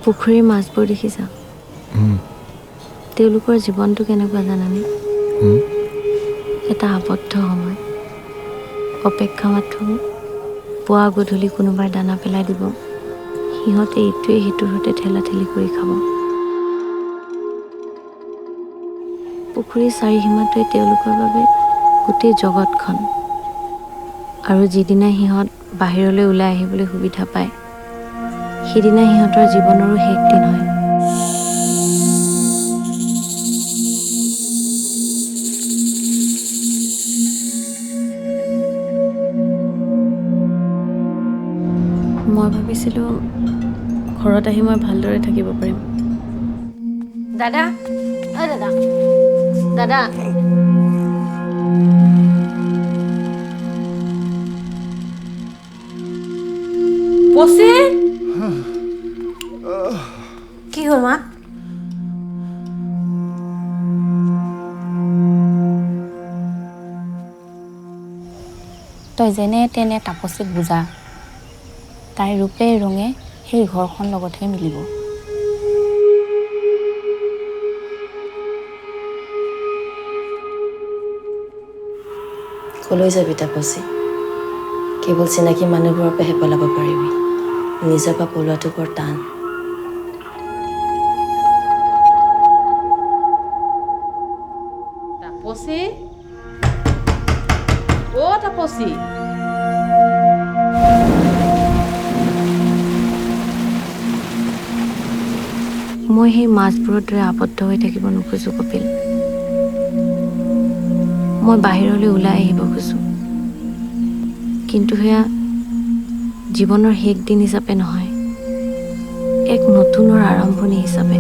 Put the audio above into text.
পুখুৰীৰ মাছবোৰ দেখিছা তেওঁলোকৰ জীৱনটো কেনেকুৱা জানানে এটা আবদ্ধ সময় অপেক্ষা মাথো পুৱা গধূলি কোনোবাই দানা পেলাই দিব সিহঁতে এইটোৱে সিটোৰ সৈতে ঠেলাঠেলি কৰি খাব পুখুৰীৰ চাৰিসীমাটোৱে তেওঁলোকৰ বাবে গোটেই জগতখন আৰু যিদিনা সিহঁত বাহিৰলৈ ওলাই আহিবলৈ সুবিধা পায় সিদিনা সিহঁতৰ জীৱনৰো শেষ দিন হয় মই ভাবিছিলোঁ ঘৰত আহি মই ভালদৰে থাকিব পাৰিম দাদা ঐ দাদা দাদা পচি কি হ'ল মা তই যেনে তেনে তাপসীক বুজা তাইৰ ৰূপে ৰঙে সেই ঘৰখন লগতহে মিলিব কলৈ যাবি তাপসী কেৱল চিনাকি মানুহবোৰৰ পৰাহে পলাব পাৰিবি নিজৰ পৰা পলোৱাটো বৰ টান তাপসী অ তাপসী মই সেই মাছবোৰৰ দৰে আবদ্ধ হৈ থাকিব নোখোজো কপিল মই বাহিৰলৈ ওলাই আহিব খোজো কিন্তু সেয়া জীৱনৰ শেষ দিন হিচাপে নহয় এক নতুনৰ আৰম্ভণি হিচাপে